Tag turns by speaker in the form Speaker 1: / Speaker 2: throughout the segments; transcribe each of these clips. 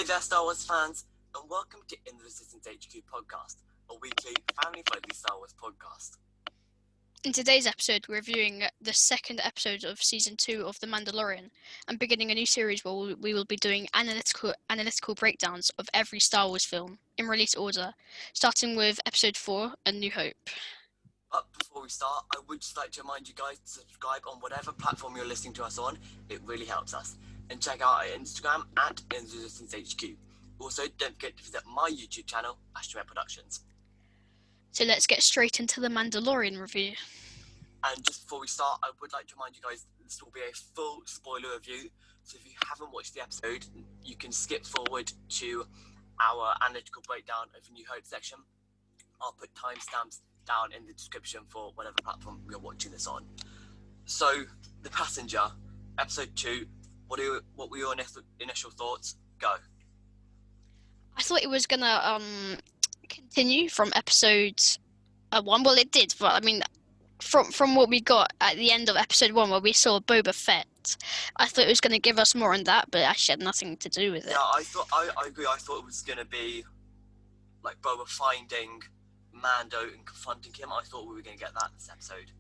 Speaker 1: there, Star Wars fans, and welcome to In the Resistance HQ podcast, a weekly family-friendly Star Wars podcast.
Speaker 2: In today's episode, we're reviewing the second episode of Season 2 of The Mandalorian and beginning a new series where we will be doing analytical breakdowns of every Star Wars film in release order, starting with Episode 4, A New Hope.
Speaker 1: But before we start, I would just like to remind you guys to subscribe on whatever platform you're listening to us on. It really helps us. And check out our Instagram at In the Resistance HQ. Also, don't forget to visit my YouTube channel, Astromet Productions.
Speaker 2: So let's get straight into The Mandalorian review.
Speaker 1: And just before we start, I would like to remind you guys this will be a full spoiler review. So if you haven't watched the episode, you can skip forward to our analytical breakdown of New Hope section. I'll put timestamps down in the description for whatever platform you're watching this on. So, The Passenger, episode 2. What were your initial thoughts? Go.
Speaker 2: I thought it was gonna continue from episode 1. Well, it did, but I mean, from what we got at the end of episode 1, where we saw Boba Fett, I thought it was going to give us more on that, but it actually had nothing to do with it.
Speaker 1: Yeah, I agree. I thought it was going to be like Boba finding Mando and confronting him. I thought we were going to get that this episode.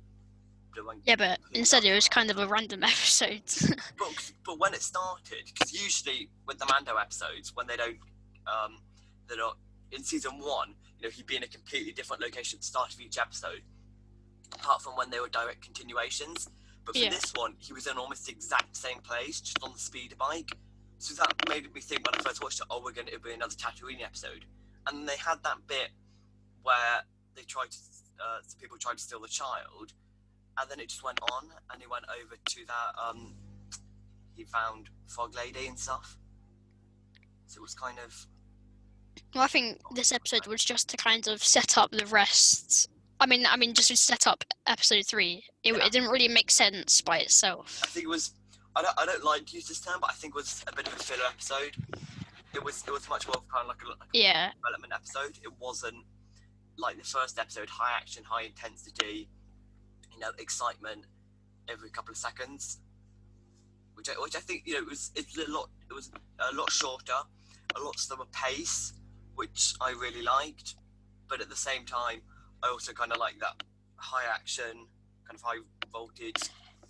Speaker 2: Yeah, but instead it was kind of a random episode.
Speaker 1: but when it started, because usually with the Mando episodes, when they're not in season 1, he'd be in a completely different location at the start of each episode, apart from when they were direct continuations. But for this one, he was in almost the exact same place, just on the speeder bike. So that made me think when I first watched it, it'll be another Tatooine episode. And then they had that bit where they some people tried to steal the child, and then it just went on, and he went over to that, he found Frog Lady and stuff. So it was kind of...
Speaker 2: Well, I think this episode was just to kind of set up the rest. I mean, just to set up episode 3. It didn't really make sense by itself.
Speaker 1: I think it was... I don't like to use this term, but I think it was a bit of a filler episode. It was much more kind of like a development episode. It wasn't like the first episode, high action, high intensity, excitement every couple of seconds, which I think it was a lot shorter, a lot slower pace, which I really liked. But at the same time, I also kind of like that high action, kind of high voltage,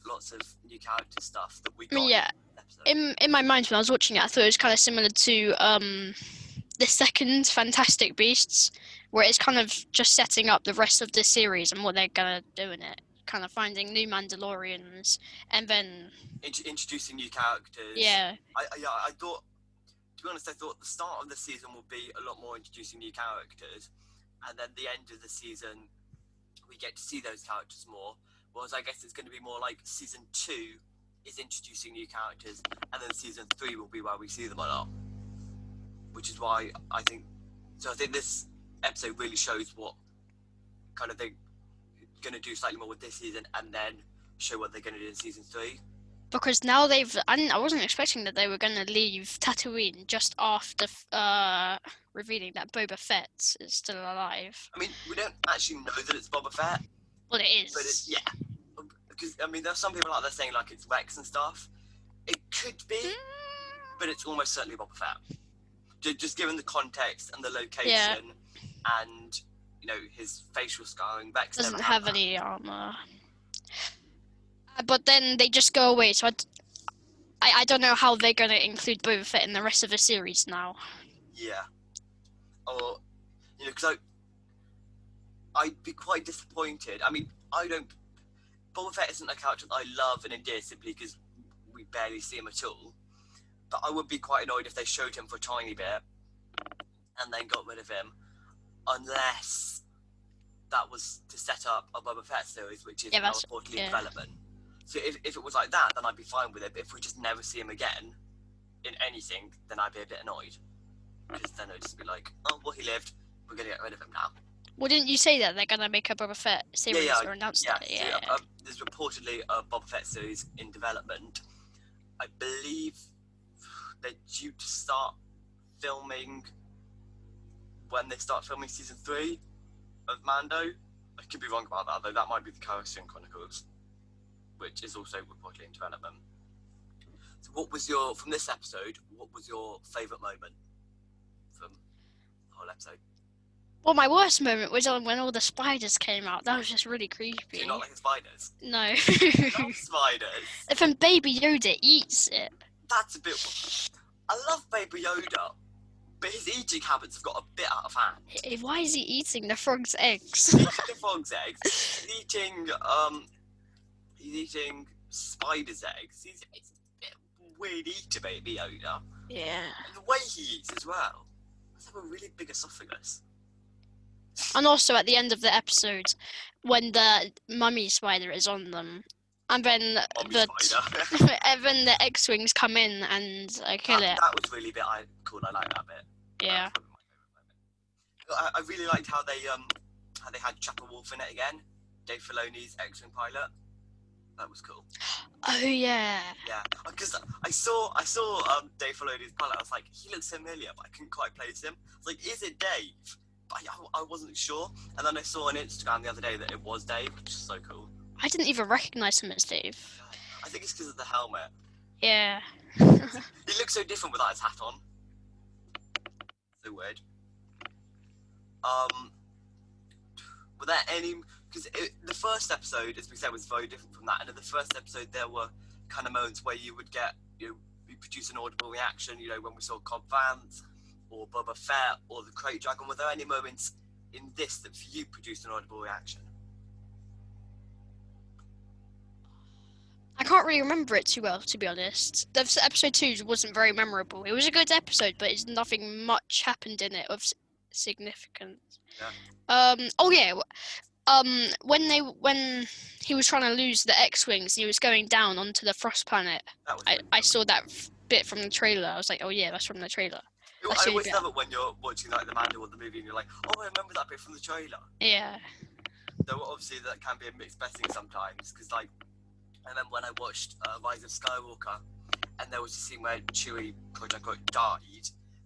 Speaker 1: lots of new character stuff that we got.
Speaker 2: In my mind when I was watching it, I thought it was kind of similar to the second Fantastic Beasts, where it's kind of just setting up the rest of the series and what they're gonna do in it, kind of finding new Mandalorians and then
Speaker 1: introducing new characters.
Speaker 2: Yeah.
Speaker 1: I thought, to be honest, I thought the start of the season would be a lot more introducing new characters, and then the end of the season we get to see those characters more. Whereas I guess it's going to be more like season 2 is introducing new characters, and then season 3 will be where we see them a lot. Which is why I think this episode really shows what kind of they're going to do slightly more with this season, and then show what they're going to do in season 3.
Speaker 2: Because now I wasn't expecting that they were going to leave Tatooine just after revealing that Boba Fett is still alive.
Speaker 1: I mean, we don't actually know that it's Boba Fett.
Speaker 2: Well, it is.
Speaker 1: But it's, because, there's some people out there saying, like, it's Rex and stuff. It could be, but it's almost certainly Boba Fett. Just given the context and the location and, his facial scarring. Rex
Speaker 2: doesn't have any armor. But then they just go away, so I don't know how they're going to include Boba Fett in the rest of the series now.
Speaker 1: Yeah. Or, because I'd be quite disappointed. I mean, Boba Fett isn't a character that I love and endear simply because we barely see him at all. But I would be quite annoyed if they showed him for a tiny bit and then got rid of him, unless that was to set up a Boba Fett series, which is now reportedly in development. So if it was like that, then I'd be fine with it. But if we just never see him again in anything, then I'd be a bit annoyed. Because then it'd just be like, oh, well, he lived. We're going to get rid of him now.
Speaker 2: Well, didn't you say that they're going to make a Boba Fett series or announce that?
Speaker 1: Yeah. There's reportedly a Boba Fett series in development. I believe they're due to start filming when they start filming season 3 of Mando. I could be wrong about that, though. That might be the Coruscant Chronicles, which is also reportedly in development. So from this episode, what was your favourite moment? whole episode.
Speaker 2: Well, my worst moment was when all the spiders came out. That was just really
Speaker 1: Do
Speaker 2: creepy.
Speaker 1: you not like the spiders?
Speaker 2: No.
Speaker 1: I love spiders.
Speaker 2: If when Baby Yoda eats it.
Speaker 1: That's a bit... I love Baby Yoda, but his eating habits have got a bit out of hand.
Speaker 2: Why is he eating the frog's eggs?
Speaker 1: He's eating the frog's eggs. He's eating spiders' eggs. He's a bit weird eater, Baby Yoda.
Speaker 2: Yeah.
Speaker 1: And the way he eats as well. He have a really big esophagus.
Speaker 2: And also at the end of the episode, when the mummy spider is on them, and then and then the X-wings come in and kill it.
Speaker 1: That was really cool. I like that bit.
Speaker 2: Yeah.
Speaker 1: I really liked how they had Chapter Wolf in it again. Dave Filoni's X-wing pilot. That was cool.
Speaker 2: Oh yeah.
Speaker 1: Yeah, because I saw Dave Filoni's pilot. I was like, he looks familiar, but I couldn't quite place him. I was like, is it Dave? But I wasn't sure. And then I saw on Instagram the other day that it was Dave, which is so cool.
Speaker 2: I didn't even recognize him as Dave.
Speaker 1: I think it's because of the helmet.
Speaker 2: Yeah.
Speaker 1: He looks so different without his hat on. So weird. Were there any... Because the first episode, as we said, was very different from that. And in the first episode, there were kind of moments where you would get, you produce an audible reaction, when we saw Cobb Vanth, or Boba Fett, or the Crate Dragon. Were there any moments in this that for you produced an audible reaction?
Speaker 2: I can't really remember it too well, to be honest. Episode 2 wasn't very memorable. It was a good episode, but nothing much happened in it of significance.
Speaker 1: Yeah.
Speaker 2: When he was trying to lose the X-wings, he was going down onto the Frost planet. I saw that bit from the trailer. I was like, oh yeah, that's from the trailer.
Speaker 1: I always love it when you're watching like the Mando or the movie and you're like, oh, I remember that bit from the trailer.
Speaker 2: Yeah.
Speaker 1: Though obviously that can be a mixed blessing sometimes, because like I remember when I watched Rise of Skywalker, and there was a scene where Chewie, quote unquote, died.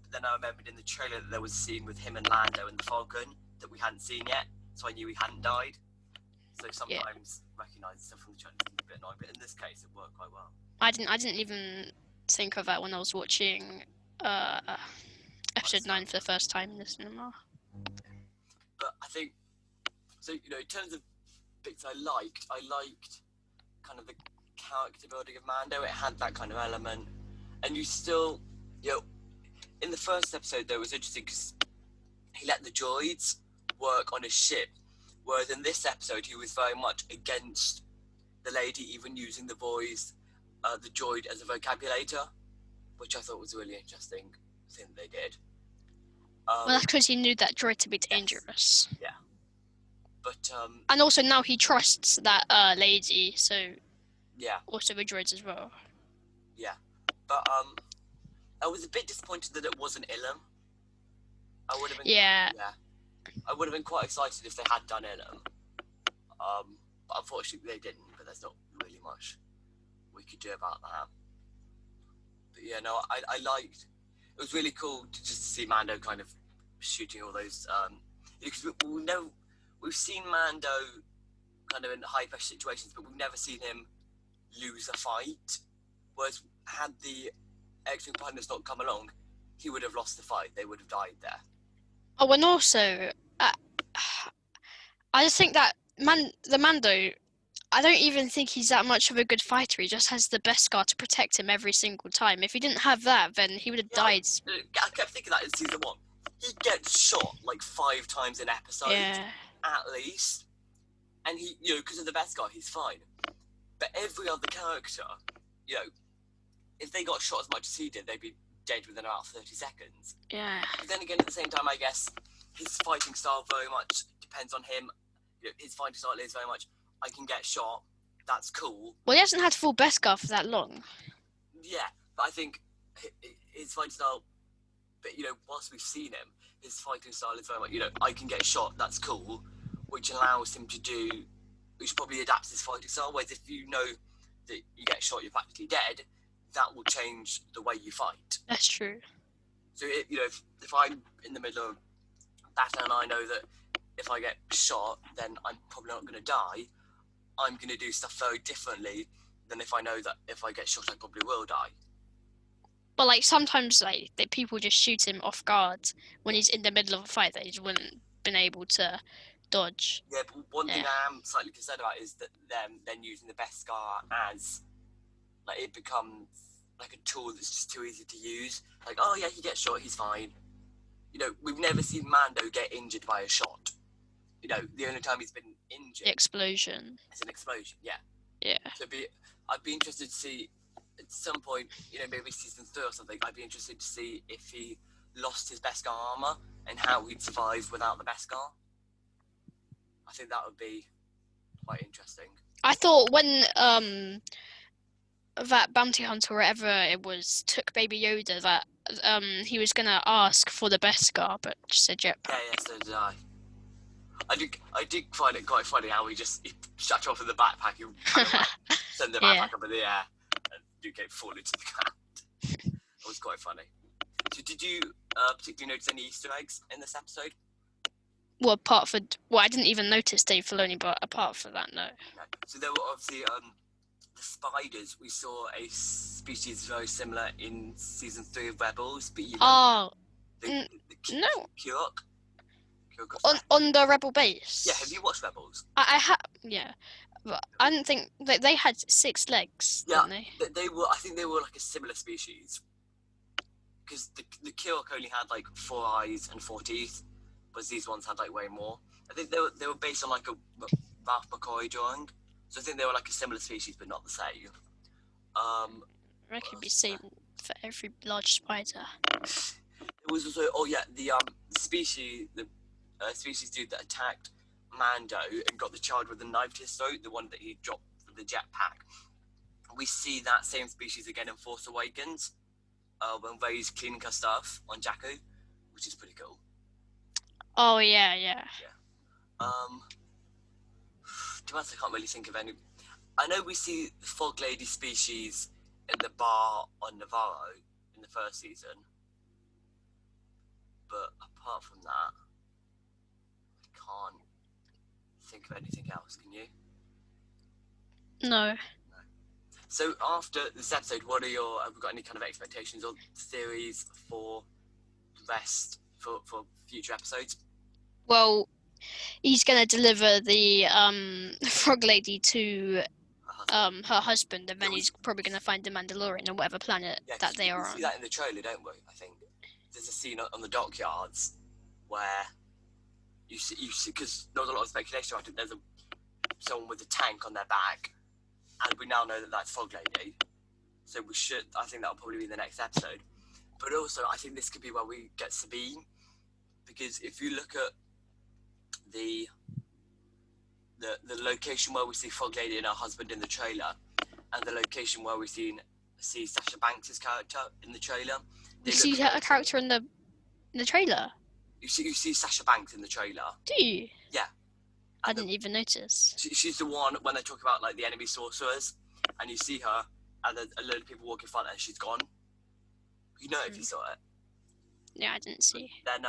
Speaker 1: But then I remembered in the trailer that there was a scene with him and Lando and the Falcon that we hadn't seen yet, so I knew he hadn't died. So sometimes recognising stuff from the trailer is a bit annoying, but in this case it worked quite well.
Speaker 2: I didn't even think of that when I was watching episode 9 for the first time in the cinema.
Speaker 1: But I think so. In terms of bits I liked kind of the character building of Mando. It had that kind of element, and you still, in the first episode though, it was interesting because he let the droids work on his ship, whereas in this episode he was very much against the lady even using the droid as a vocabulator, which I thought was a really interesting thing they did.
Speaker 2: Well, that's because he knew that droid to be dangerous.
Speaker 1: Yes. Yeah. But
Speaker 2: and also now he trusts that lady, so
Speaker 1: yeah.
Speaker 2: Also the droids as well.
Speaker 1: Yeah. But I was a bit disappointed that it wasn't Ilum. I would have been I would have been quite excited if they had done Ilum. But unfortunately they didn't, but there's not really much we could do about that. But yeah, no, I liked it was really cool to just see Mando kind of shooting all those because we've seen Mando kind of in high pressure situations, but we've never seen him lose a fight. Whereas had the X-wing pilots not come along, he would have lost the fight. They would have died there.
Speaker 2: Oh, and also, I just think that the Mando, I don't even think he's that much of a good fighter. He just has the Beskar to protect him every single time. If he didn't have that, then he would have died.
Speaker 1: I kept thinking that in season 1. He gets shot like 5 times an episode, at least. And he, because of the Beskar, he's fine. But every other character, if they got shot as much as he did, they'd be dead within about 30 seconds.
Speaker 2: Yeah.
Speaker 1: But then again, at the same time, I guess his fighting style very much depends on him. His fighting style is very much, I can get shot, that's cool.
Speaker 2: Well, he hasn't had full Beskar for that long.
Speaker 1: Yeah, but I think his fighting style, but whilst we've seen him, his fighting style is very much, I can get shot, that's cool, which allows him to do, which probably adapts his fighting style, whereas if you know that you get shot, you're practically dead, that will change the way you fight.
Speaker 2: That's true.
Speaker 1: So, if I'm in the middle of battle and I know that if I get shot, then I'm probably not going to die, I'm going to do stuff very differently than if I know that if I get shot, I probably will die.
Speaker 2: But like sometimes people just shoot him off guard when he's in the middle of a fight that he just wouldn't been able to dodge.
Speaker 1: Yeah, but one thing
Speaker 2: Yeah.
Speaker 1: I am slightly concerned about is that them then using the Beskar as like it becomes like a tool that's just too easy to use. Like, oh yeah, he gets shot, he's fine. You know, we've never seen Mando get injured by a shot. You know, the only time he's been injured
Speaker 2: The explosion.
Speaker 1: is an explosion. Yeah.
Speaker 2: Yeah.
Speaker 1: So I'd be interested to see at some point, you know, maybe season 3 or something. I'd be interested to see if he lost his Beskar armor and how he'd survive without the Beskar. I think that would be quite interesting.
Speaker 2: I thought when that bounty hunter, wherever it was, took Baby Yoda, that he was gonna ask for the Beskar, but just a jetpack.
Speaker 1: Yeah, so did I. I did find it quite funny how he shut off in the backpack. He kind of like sent the backpack up in the air and Duke falling to the ground. It was quite funny. So did you particularly notice any Easter eggs in this episode?
Speaker 2: Well, I didn't even notice Dave Filoni, but apart from that, no.
Speaker 1: So there were obviously the spiders. We saw a species very similar in season 3 of Rebels, but the
Speaker 2: no.
Speaker 1: Kyok.
Speaker 2: On the Rebel base.
Speaker 1: Yeah, have you watched Rebels?
Speaker 2: I have. Yeah, but I didn't think they had 6 legs.
Speaker 1: Yeah,
Speaker 2: didn't
Speaker 1: they were. I think they were like a similar species. Because the Kyok only had like 4 eyes and 4 teeth, but these ones had like way more. I think they were based on like a Ralph McCoy drawing, so I think they were like a similar species but not the same.
Speaker 2: I reckon it'd be same for every large spider.
Speaker 1: It was also the species dude that attacked Mando and got the child with the knife to his throat, the one that he dropped from the jetpack. We see that same species again in Force Awakens. When Rey's cleaning her stuff on Jakku, which is pretty cool.
Speaker 2: Oh yeah.
Speaker 1: To be honest, I can't really think of any. I know we see the Fog Lady species in the bar on Navarro in the first season, but apart from that, I can't think of anything else. Can you?
Speaker 2: No.
Speaker 1: So after this episode, have we got any kind of expectations or theories for the rest for future episodes?
Speaker 2: Well, he's gonna deliver the frog lady to her husband, and then he's probably gonna find the Mandalorian on whatever planet that they are on.
Speaker 1: We see that in the trailer, don't we? I think there's a scene on the dockyards where you see because there was a lot of speculation about it. There's someone with a tank on their back. And we now know that that's Fog Lady. So I think that'll probably be the next episode. But also, I think this could be where we get Sabine. Because if you look at the location where we see Fog Lady and her husband in the trailer, and the location where we see Sasha Banks' character in the trailer.
Speaker 2: You see her character in the trailer?
Speaker 1: You see Sasha Banks in the trailer.
Speaker 2: Do you?
Speaker 1: Yeah.
Speaker 2: I didn't even notice.
Speaker 1: She's the one when they talk about like the enemy sorcerers, and you see her, and then a load of people walk in front, and she's gone. You know if you saw it.
Speaker 2: Yeah, I didn't see.
Speaker 1: Then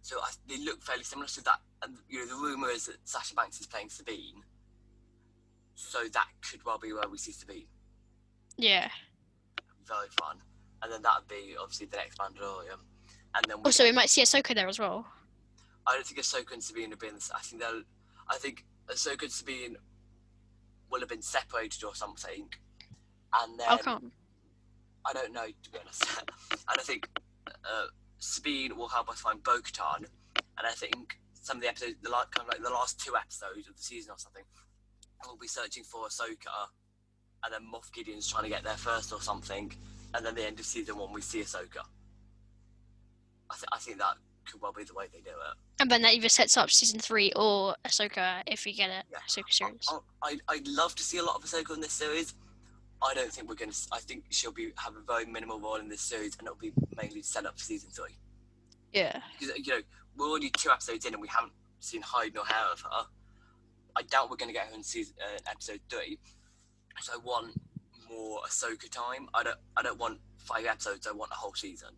Speaker 1: so they look fairly similar. So that, and the rumor is that Sasha Banks is playing Sabine. So that could well be where we see Sabine.
Speaker 2: Yeah.
Speaker 1: Very fun, and then that would be obviously the next Mandalorian, and then.
Speaker 2: Also, we might see Ahsoka there as well.
Speaker 1: I don't think Ahsoka and Sabine have been. I think Ahsoka and Sabine will have been separated or something, and then.
Speaker 2: How come?
Speaker 1: I don't know, to be honest. And I think Sabine will help us find Bo-Katan, and I think some of the episodes, the last 2 episodes of the season or something, we'll be searching for Ahsoka, and then Moff Gideon's trying to get there first or something, and then the end of season 1 we see Ahsoka. I think that could well be the way they do it.
Speaker 2: And then that either sets up season 3 or Ahsoka if we get a Ahsoka series.
Speaker 1: I'd love to see a lot of Ahsoka in this series. I don't think we're going to. I think she'll have a very minimal role in this series, and it'll be mainly set up for season 3.
Speaker 2: Yeah.
Speaker 1: Because we're already 2 episodes in, and we haven't seen hide nor hair of her. I doubt we're going to get her in episode 3. So I want more Ahsoka time. I don't want 5 episodes. I want a whole season.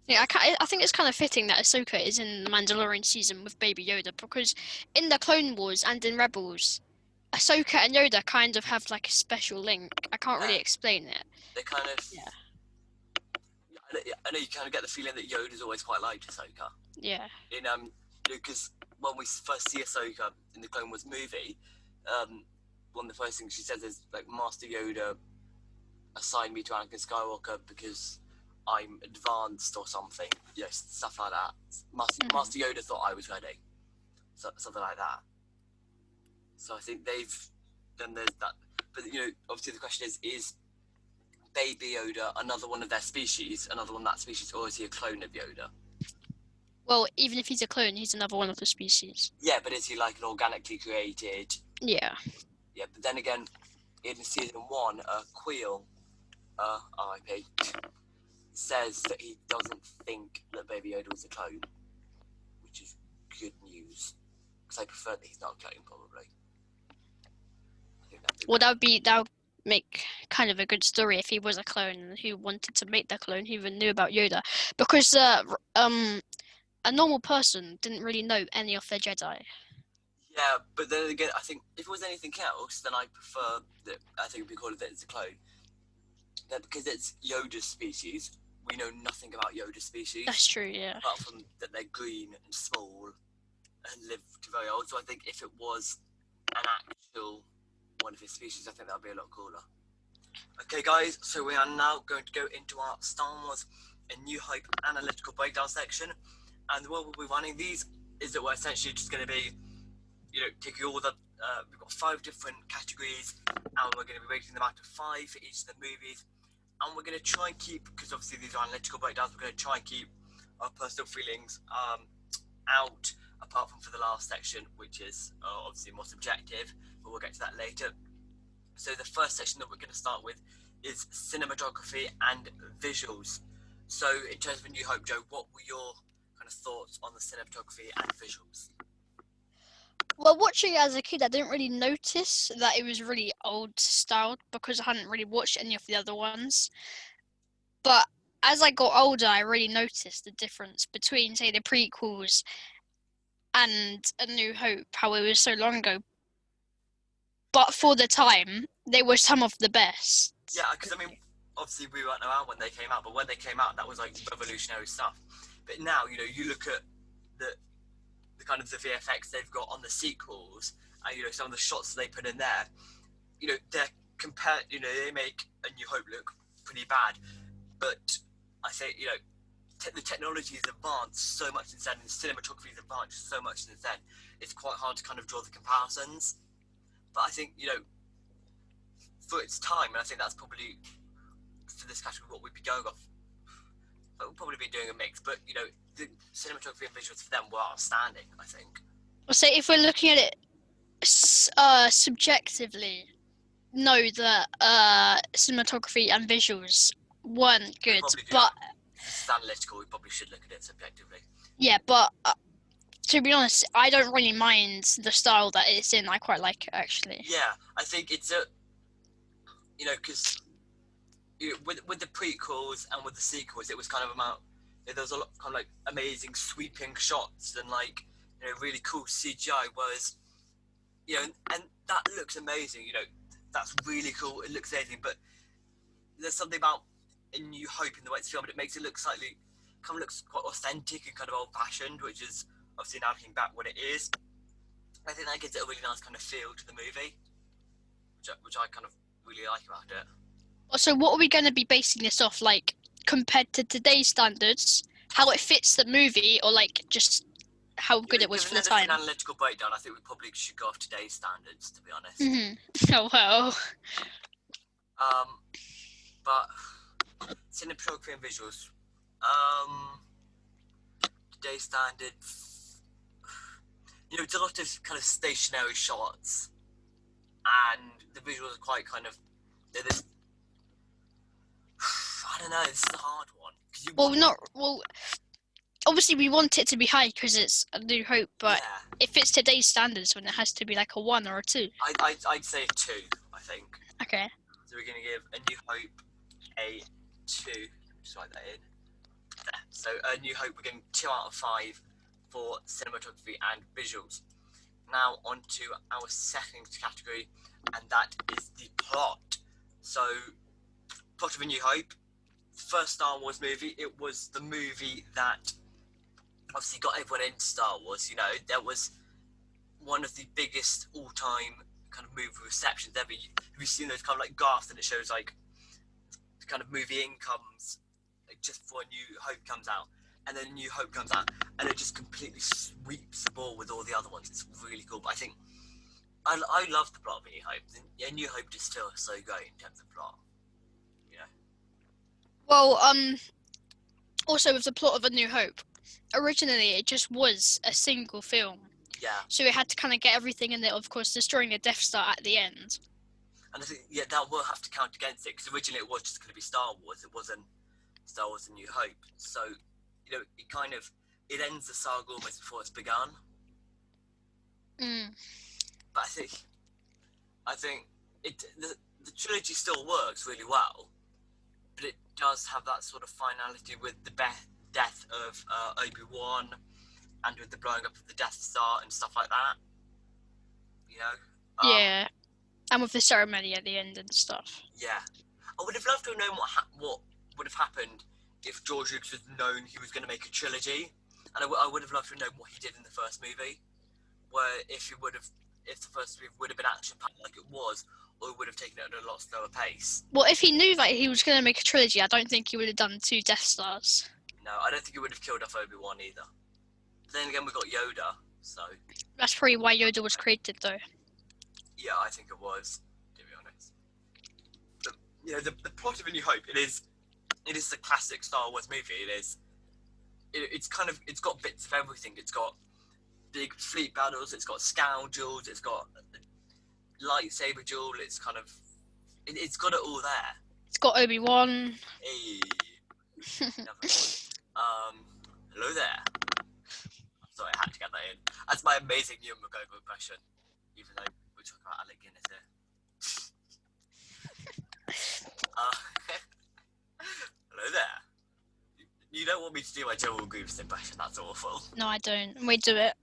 Speaker 2: Yeah, I think it's kind of fitting that Ahsoka is in the Mandalorian season with Baby Yoda, because in the Clone Wars and in Rebels, Ahsoka and Yoda kind of have like a special link. I can't really explain it.
Speaker 1: They kind of I know you kind of get the feeling that Yoda's always quite liked Ahsoka.
Speaker 2: Yeah.
Speaker 1: Because when we first see Ahsoka in the Clone Wars movie, one of the first things she says is like, Master Yoda assigned me to Anakin Skywalker because I'm advanced or something. Yes, stuff like that. Master Yoda thought I was ready. So, something like that. So I think then there's that. But, obviously the question is Baby Yoda another one of their species, another one of that species, or is he a clone of Yoda?
Speaker 2: Well, even if he's a clone, he's another one of the species.
Speaker 1: Yeah, but is he like an organically created?
Speaker 2: Yeah.
Speaker 1: Yeah, but then again, in season 1, Queel, R.I.P., says that he doesn't think that Baby Yoda was a clone, which is good news. Because I prefer that he's not a clone, probably.
Speaker 2: Well, that would make kind of a good story if he was a clone and who wanted to make the clone, who even knew about Yoda, because a normal person didn't really know any of their Jedi.
Speaker 1: Yeah, but then again, I think if it was anything else, then I prefer that. I think we call it that it's a clone. That because it's Yoda's species, we know nothing about Yoda's species.
Speaker 2: That's true, yeah.
Speaker 1: Apart from that they're green and small and live to very old. So I think if it was an actual one of his species, I think that would be a lot cooler. Okay, guys, so we are now going to go into our Star Wars A New Hope analytical breakdown section. And the way we'll be running these is that we're essentially just going to be, taking all the, we've got 5 different categories, and we're going to be rating them out of 5 for each of the movies. And we're going to try and keep, because obviously these are analytical breakdowns, we're going to try and keep our personal feelings out, apart from for the last section, which is obviously more subjective, but we'll get to that later. So the first section that we're going to start with is cinematography and visuals. So in terms of A New Hope, Joe, what were your kind of thoughts on the cinematography and visuals?
Speaker 2: Well, watching it as a kid, I didn't really notice that it was really old styled because I hadn't really watched any of the other ones. But as I got older, I really noticed the difference between, say, the prequels and A New Hope, how it was so long ago. But for the time, they were some of the best.
Speaker 1: Yeah, because obviously we weren't around when they came out, but when they came out, that was like revolutionary stuff. But now, you look at the kind of the VFX they've got on the sequels, and some of the shots they put in there, they're compared. They make A New Hope look pretty bad, but I think the technology has advanced so much since then, and the cinematography has advanced so much since then. It's quite hard to kind of draw the comparisons. But I think for its time, and I think that's probably for this category what we'd be going off. But we'll probably be doing a mix. But the cinematography and visuals for them were outstanding, I think.
Speaker 2: Well, say if we're looking at it subjectively, no, the cinematography and visuals weren't good. But
Speaker 1: this is analytical. We probably should look at it subjectively.
Speaker 2: Yeah, but to be honest, I don't really mind the style that it's in. I quite like it, actually.
Speaker 1: Yeah, I think it's because with the prequels and with the sequels, it was kind of about there was a lot of kind of like amazing sweeping shots and like really cool CGI. Whereas and that looks amazing. That's really cool. It looks amazing, but there's something about A New Hope in the way it's filmed. It makes it look slightly kind of looks quite authentic and kind of old-fashioned, which is obviously now looking back what it is. I think that gives it a really nice kind of feel to the movie, which I kind of really like about it.
Speaker 2: So what are we going to be basing this off, like, compared to today's standards, how it fits the movie, or like just how good it was for the time?
Speaker 1: An analytical breakdown, I think we probably should go off today's standards, to be honest.
Speaker 2: Mm-hmm. Oh well.
Speaker 1: But cinematography and visuals. Today's standards. It's a lot of kind of stationary shots, and the visuals are quite kind of. I don't know. This is a hard one.
Speaker 2: Obviously we want it to be high because it's A New Hope, but if it's today's standards, then it has to be like a 1 or a 2.
Speaker 1: I'd say a 2. I think.
Speaker 2: Okay.
Speaker 1: So we're gonna give A New Hope a 2. Just write that in. There. So A New Hope, we're getting 2 out of 5 for cinematography and visuals. Now on to our second category, and that is the plot. So, plot of A New Hope, first Star Wars movie. It was the movie that obviously got everyone into Star Wars. You know, that was one of the biggest all-time kind of movie receptions ever. Have you seen those kind of like graphs, and it shows like the kind of movie incomes like just before New Hope comes out, and then New Hope comes out, and it just completely sweeps the ball with all the other ones. It's really cool. But I think I love the plot of New Hope. Yeah, New Hope is still so great in terms of plot. You know.
Speaker 2: Well, also with the plot of A New Hope, originally it just was a single film.
Speaker 1: Yeah.
Speaker 2: So it had to kind of get everything in there, of course, destroying the Death Star at the end.
Speaker 1: And I think, yeah, that will have to count against it, because originally it was just going to be Star Wars. It wasn't Star Wars A New Hope. So, you know, it ends the saga almost before it's begun. But I think the trilogy still works really well, but it does have that sort of finality with the death of Obi-Wan, and with the blowing up of the Death Star and stuff like that. You know?
Speaker 2: Yeah. And with the ceremony at the end and stuff.
Speaker 1: Yeah. I would have loved to have known what would have happened if George Lucas had known he was going to make a trilogy. And I would have loved to have known what he did in the first movie. Where if the first movie would have been action-packed like it was, or he would have taken it at a lot slower pace.
Speaker 2: Well, if he knew that he was going to make a trilogy, I don't think he would have done 2 Death Stars.
Speaker 1: No, I don't think he would have killed off Obi-Wan either. But then again, we got Yoda, so...
Speaker 2: That's probably why Yoda was created, though.
Speaker 1: Yeah, I think it was, to be honest. But, you know, the plot of A New Hope, it is the classic Star Wars movie. It's got bits of everything. It's got big fleet battles, it's got scoundrels, it's got lightsaber duel, it's got it all there.
Speaker 2: It's got Obi-Wan.
Speaker 1: Hey. Hello there. I'm sorry, I had to get that in. That's my amazing Ewan McGregor impression, even though we're talking about Alec Guinness here. Hello there. You don't want me to do my General Grievous impression, that's awful.
Speaker 2: No, I don't. We do it.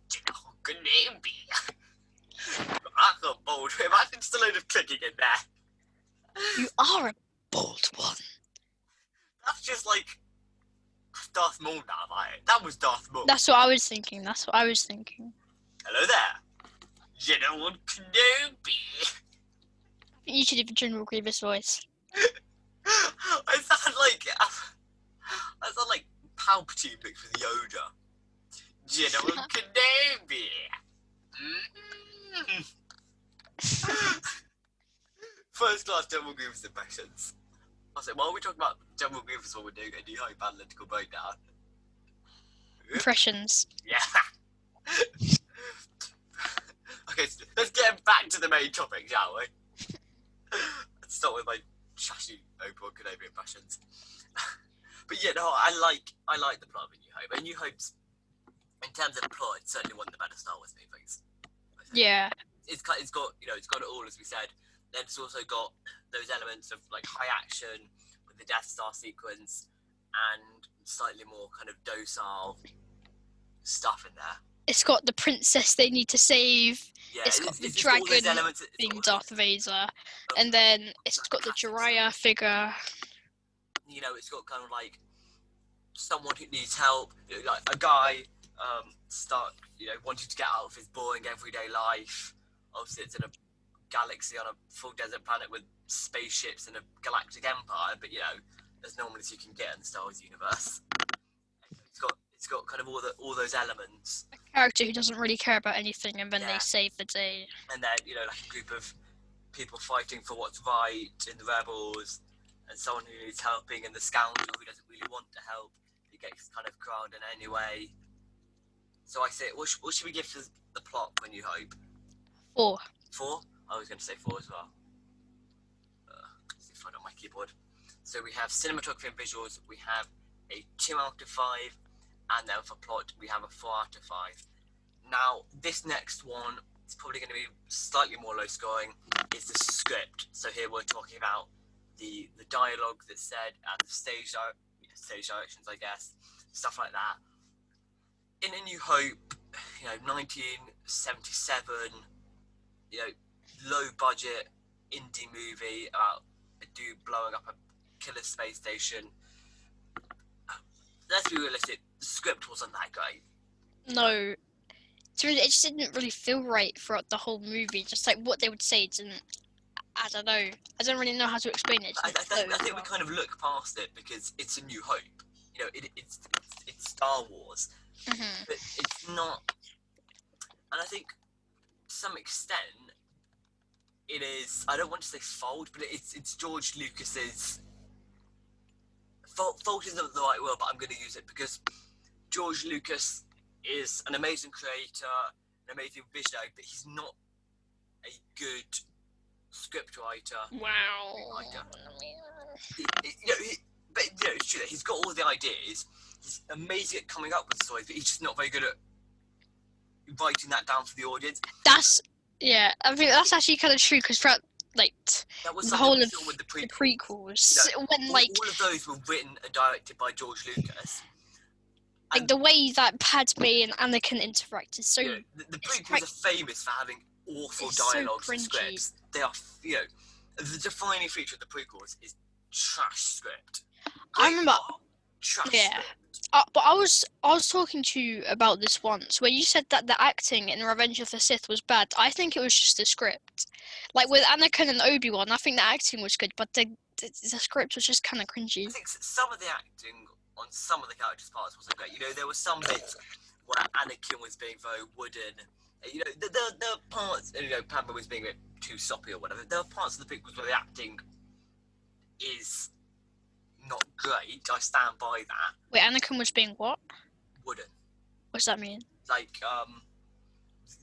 Speaker 1: General Grievous. That's a bold. Imagine just a load of clicking in there.
Speaker 2: You are a bold one.
Speaker 1: That's just like Darth Maul now, right? That was Darth Maul.
Speaker 2: That's what I was thinking.
Speaker 1: Hello there, General Kenobi.
Speaker 2: You should have a General Grievous voice.
Speaker 1: I sound like Palpatine mixed with Yoda. General Kenobi. First class General Grievous impressions. I was like, why are we talking about General Grievous when we're doing a New Hope analytical breakdown?
Speaker 2: Impressions.
Speaker 1: Yeah. Okay, so let's get back to the main topic, shall we? Let's start with my trashy Obi-Wan Kenobi impressions. But yeah, no, I like the plot of A New Hope. A New Hope's, in terms of plot, it's certainly one of the better Star Wars movies.
Speaker 2: Yeah.
Speaker 1: It's got it all, as we said. Then it's also got those elements of like high action with the Death Star sequence and slightly more kind of docile stuff in there.
Speaker 2: It's got the princess they need to save.
Speaker 1: Yeah,
Speaker 2: it's got the dragon being Darth Vader. And then it's got the Jiraiya figure.
Speaker 1: You know, it's got kind of like someone who needs help. You know, like a guy stuck, you know, wanting to get out of his boring everyday life. Obviously, it's in a galaxy on a full desert planet with spaceships and a galactic empire, but you know, there's no one as you can get in the Star Wars universe. It's got kind of all those elements.
Speaker 2: A character who doesn't really care about anything, and then they save the day.
Speaker 1: And then, you know, like a group of people fighting for what's right in the rebels, and someone who needs helping, and the scoundrel who doesn't really want to help, who gets kind of crowded in anyway. So I say, what should we give to the plot for New Hope?
Speaker 2: 4.
Speaker 1: 4? I was going to say 4 as well. Let's see if I find on my keyboard. So we have cinematography and visuals, we have a 2 out of 5, and then for plot, we have a 4 out of 5. Now, this next one is probably going to be slightly more low scoring, is the script. So here we're talking about the dialogue that's said and the stage directions, I guess, stuff like that. In A New Hope, you know, 1977, you know, low budget indie movie about a dude blowing up a killer space station. Let's be realistic, the script wasn't that great.
Speaker 2: No. It just didn't really feel right throughout the whole movie. Just like what they would say didn't. I don't know. I don't really know how to explain it.
Speaker 1: I think we kind of look past it because it's A New Hope. You know, it's Star Wars,
Speaker 2: Mm-hmm.
Speaker 1: but it's not. And I think, to some extent, it is. I don't want to say fault, but it's George Lucas's fault. Fault isn't the right word, but I'm going to use it because George Lucas is an amazing creator, an amazing visionary, but he's not a good script writer.
Speaker 2: Wow.
Speaker 1: But it's true that he's got all the ideas. He's amazing at coming up with stories, but he's just not very good at writing that down for the audience.
Speaker 2: I think that's actually kind of true because throughout
Speaker 1: that was
Speaker 2: the whole of
Speaker 1: with the
Speaker 2: prequels, when
Speaker 1: all of those were written and directed by George Lucas.
Speaker 2: Like the way that Padme and Anakin interact is so.
Speaker 1: The prequels are famous for having awful dialogues and scripts. They are, the defining feature of the prequels is trash script.
Speaker 2: I remember.
Speaker 1: Trash
Speaker 2: Yeah.
Speaker 1: script.
Speaker 2: But I was talking to you about this once, where you said that the acting in Revenge of the Sith was bad. I think it was just the script. Like with Anakin and Obi-Wan, I think the acting was good, but the script was just kind of cringy.
Speaker 1: I think some of the acting on some of the characters' parts wasn't great. There were some bits where Anakin was being very wooden. There are parts, Padme was being a bit too soppy or whatever. There are parts of the prequels where the acting is not great. I stand by that.
Speaker 2: Wait, Anakin was being what?
Speaker 1: Wooden.
Speaker 2: What does that mean?
Speaker 1: Like,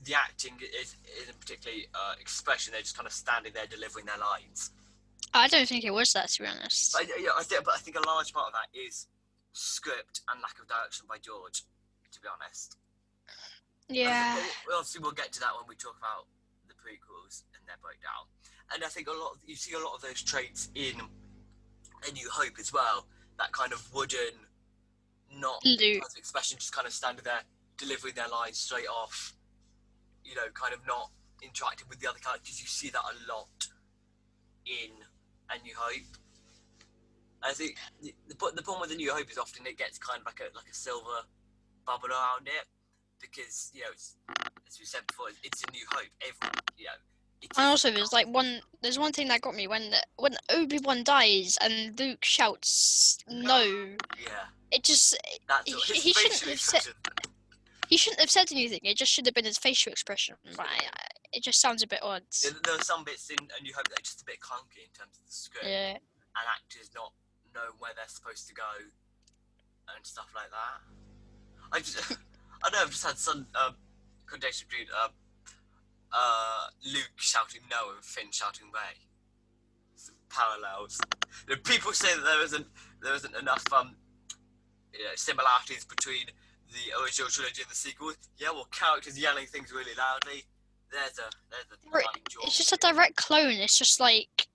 Speaker 1: the acting isn't particularly expression. They're just kind of standing there delivering their lines.
Speaker 2: I don't think it was that, to be honest.
Speaker 1: I think a large part of that is script and lack of direction by George, to be honest.
Speaker 2: Yeah.
Speaker 1: Obviously, we'll get to that when we talk about the prequels and their breakdown. And I think you see a lot of those traits in A New Hope as well. That kind of wooden, not positive expression, just kind of standing there, delivering their lines straight off. Kind of not interacting with the other characters. You see that a lot in A New Hope. I think the problem with A New Hope is often it gets kind of like a silver bubble around it because it's, as we said before, it's A New Hope.
Speaker 2: And also, there's one thing that got me when Obi-Wan dies and Luke shouts no.
Speaker 1: Yeah.
Speaker 2: It just he shouldn't have said anything. It just should have been his facial expression. But it just sounds a bit odd.
Speaker 1: There are some bits in A New Hope that are just a bit clunky in terms of the script.
Speaker 2: Yeah.
Speaker 1: And actors not know where they're supposed to go and stuff like that. I've just had some connection between Luke shouting no and Finn shouting Ray. Some parallels. People say that there isn't enough similarities between the original trilogy and the sequels. Yeah, well, characters yelling things really loudly. There's a
Speaker 2: it's just a direct clone. It's just like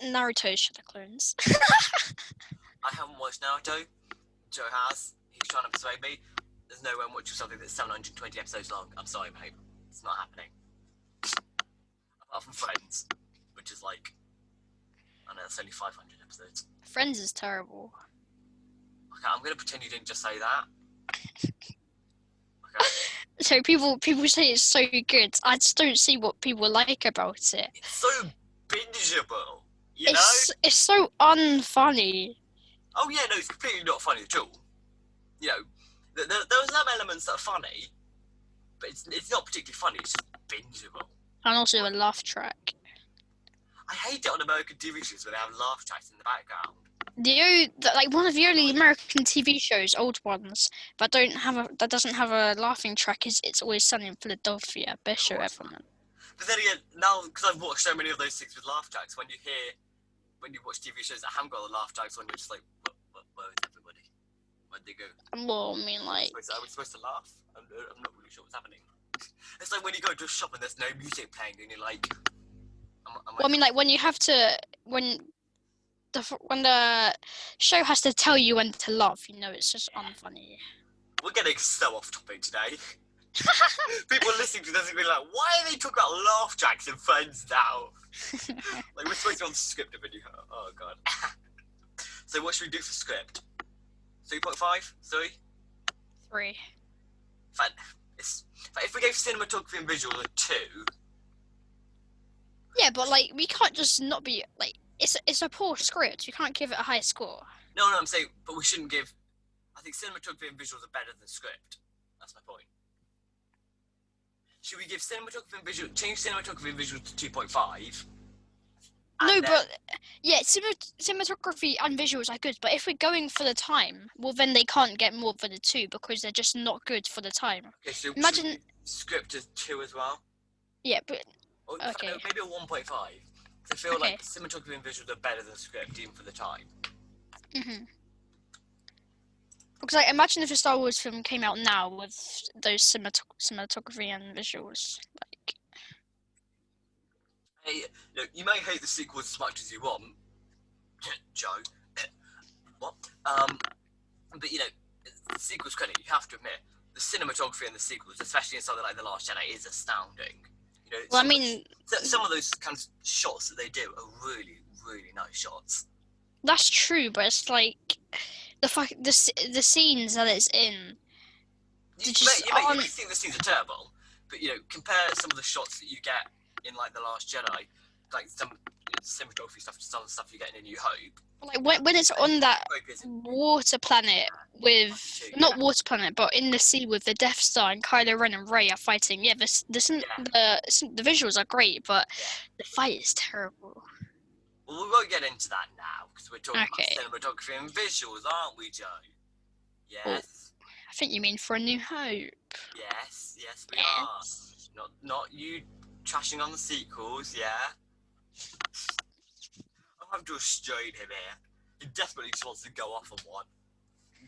Speaker 2: Naruto's Shadow Clones.
Speaker 1: I haven't watched Naruto. Joe has. He's trying to persuade me. There's no way I'm watching something that's 720 episodes long. I'm sorry, mate. It's not happening. Apart from Friends, which is like, I know it's only 500 episodes.
Speaker 2: Friends is terrible.
Speaker 1: Okay, I'm going to pretend you didn't just say that. Okay.
Speaker 2: So people say it's so good. I just don't see what people like about it.
Speaker 1: It's so bingeable,
Speaker 2: It's so unfunny.
Speaker 1: Oh yeah, no, it's completely not funny at all. There are some elements that are funny, but it's not particularly funny. It's just bingeable.
Speaker 2: And also a laugh track.
Speaker 1: I hate it on American TV shows where they have laugh tracks in the background.
Speaker 2: One of the only American TV shows, old ones, that doesn't have a laughing track is It's Always Sunny in Philadelphia. Best show ever, man.
Speaker 1: But then again, now because I've watched so many of those things with laugh tracks, when you watch TV shows that haven't got the laugh tracks on, you're just like, where is everybody? Where'd they go?
Speaker 2: Well, I mean, like,
Speaker 1: are we supposed to laugh? I'm not really sure what's happening. It's like when you go to a shop and there's no music playing, and you're like,
Speaker 2: I mean, like when you have to when the show has to tell you when to laugh, it's just unfunny.
Speaker 1: We're getting so off topic today. People listening to this are going like, why are they talking about laugh tracks and Friends now? Like, we're supposed to be on the script video. Oh, God. So what should we do for script? 3.5? 3?
Speaker 2: 3.
Speaker 1: Fine. If we gave cinematography and visual a 2...
Speaker 2: Yeah, but, like, we can't just not be, like, it's a poor script. We can't give it a high score.
Speaker 1: No, I'm saying, but we shouldn't give... I think cinematography and visuals are better than script. That's my point. Should we give cinematography and visual... Change cinematography and visual to 2.5?
Speaker 2: No, but... Yeah, cinematography and visuals are good, but if we're going for the time, well, then they can't get more than a 2 because they're just not good for the time.
Speaker 1: Okay, so
Speaker 2: imagine...
Speaker 1: script is 2 as well?
Speaker 2: Yeah, but...
Speaker 1: Or,
Speaker 2: okay.
Speaker 1: No, maybe a 1.5. I feel like cinematography and visuals are better than script, even for the time.
Speaker 2: Mm-hmm. Because, like, imagine if a Star Wars film came out now with those cinematography and visuals. Like,
Speaker 1: hey, look, you may hate the sequels as much as you want, Joe. What? But you know, the sequels credit, you have to admit, the cinematography in the sequels, especially in something like The Last Jedi, is astounding. You know,
Speaker 2: well, I mean,
Speaker 1: some of those kind of shots that they do are really, really nice shots.
Speaker 2: that's true, but it's like the scenes that it's in.
Speaker 1: You may think the scenes are terrible, but you know, compare some of the shots that you get in like The Last Jedi, like some cinematography stuff to some of the stuff you get in A New Hope.
Speaker 2: Like when it's on that water planet with not water planet, but in the sea with the Death Star and Kylo Ren and Rey are fighting. Yeah, the visuals are great, but the fight is terrible.
Speaker 1: Well, we won't get into that now because we're talking about cinematography and visuals, aren't we, Joe? Yes.
Speaker 2: Oh, I think you mean for A New Hope.
Speaker 1: Yes, we are. Not you trashing on the sequels, yeah. I'm having to restrain him here. He desperately just wants to go off on one.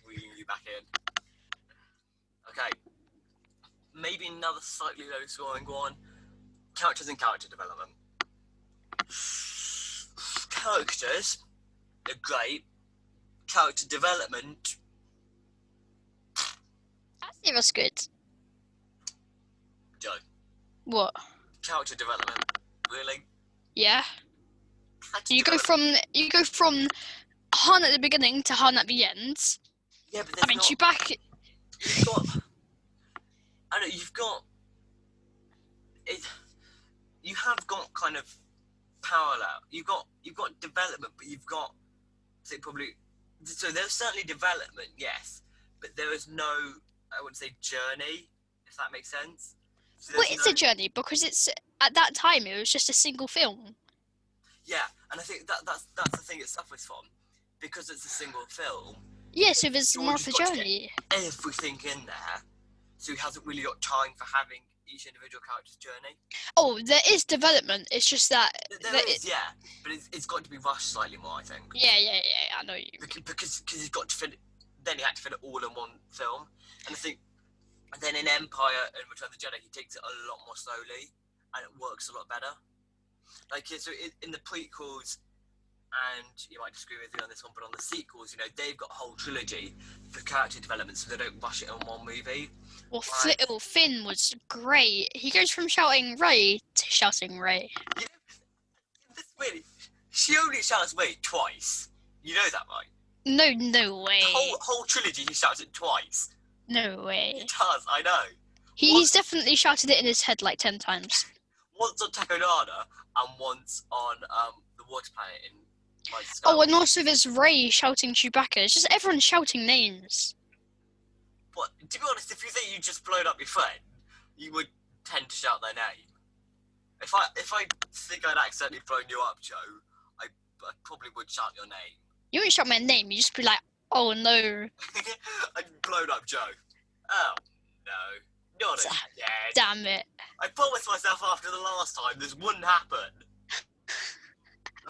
Speaker 1: Reeling you back in. Okay. Maybe another slightly low scoring one. Characters and character development. Characters are great. Character development.
Speaker 2: I think that's good.
Speaker 1: Joe.
Speaker 2: What?
Speaker 1: Character development. Really?
Speaker 2: Yeah. You go from Han at the beginning to Han at the end.
Speaker 1: Yeah, but there's
Speaker 2: Chewbacca.
Speaker 1: You have got kind of parallel. You've got development, but you've got so there's certainly development, yes, but there is no, I wouldn't say journey, if that makes sense. So
Speaker 2: it's a journey because it's at that time it was just a single film.
Speaker 1: Yeah, and I think that's the thing it suffers from, because it's a single film.
Speaker 2: Yeah, so there's more of a journey.
Speaker 1: Everything in there, so he hasn't really got time for having each individual character's journey.
Speaker 2: Oh, there is development. It's just that
Speaker 1: there is, yeah, but it's got to be rushed slightly more, I think.
Speaker 2: Yeah. I know you.
Speaker 1: Because he's got to fit it. Then he had to fit it all in one film, and I think, and then in Empire and Return of the Jedi, he takes it a lot more slowly, and it works a lot better. Like, so in the prequels, and you might disagree with me on this one, but on the sequels, you know, they've got a whole trilogy for character development, so they don't rush it in one movie.
Speaker 2: Well, Finn was great. He goes from shouting Rey to shouting Rey.
Speaker 1: Yeah, that's weird. She only shouts Rey twice. You know that, right?
Speaker 2: No way.
Speaker 1: The whole trilogy, he shouts it twice.
Speaker 2: No way.
Speaker 1: He does, I know.
Speaker 2: He's definitely shouted it in his head like 10 times.
Speaker 1: Once on Takonada and once on the water planet in my
Speaker 2: Oh, and also there's Rey shouting Chewbacca. It's just everyone's shouting names.
Speaker 1: But to be honest, if you think you just blown up your friend, you would tend to shout their name. If I think I'd accidentally blown you up, Joe, I probably would shout your name.
Speaker 2: You wouldn't shout my name. You just be like, "Oh no!"
Speaker 1: I'd blown up Joe. Oh no, not again.
Speaker 2: Damn it!
Speaker 1: I promised myself after the last time this wouldn't happen.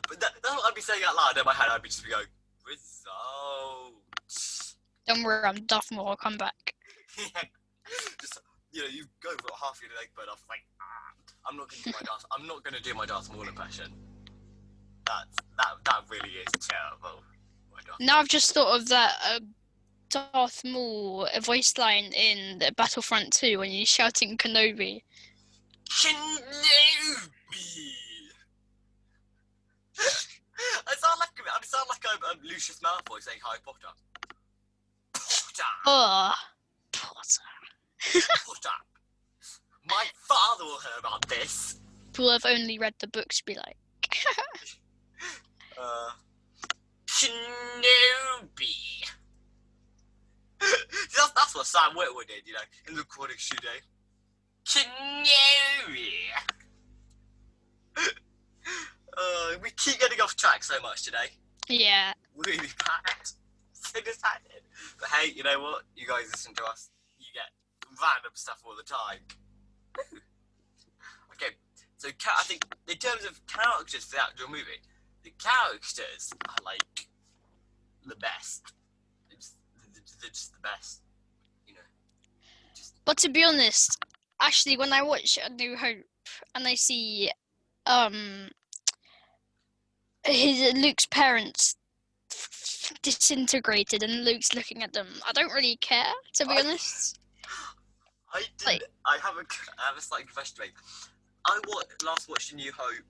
Speaker 1: But that's what I'd be saying out loud in my head. I'd be just be going, results.
Speaker 2: Don't worry, I'm Darth Maul. I'll come back.
Speaker 1: Yeah. Just, you know, you go for half your leg burn off, like, I'm not gonna do my Darth Maul impression. That really is terrible.
Speaker 2: Now I've just thought of that Darth Maul voice line in Battlefront 2 when he's shouting Kenobi.
Speaker 1: Kenobi! I sound like Lucius Malfoy saying Harry Potter. Potter!
Speaker 2: Oh, Potter.
Speaker 1: Potter! My father will hear about this.
Speaker 2: People have only read the books be like.
Speaker 1: Kenobi! that's what Sam Whitwood did, in the recording studio. Kenobi! We keep getting off track so much today.
Speaker 2: Yeah.
Speaker 1: Really bad. So distracted. But hey, you know what? You guys listen to us. You get random stuff all the time. Okay, so I think in terms of characters for the actual movie, the characters are like the best. They're just the best,
Speaker 2: But to be honest, actually, when I watch A New Hope and I see Luke's parents disintegrated and Luke's looking at them, I don't really care, to be honest.
Speaker 1: I have a slight confession to make. I last watched A New Hope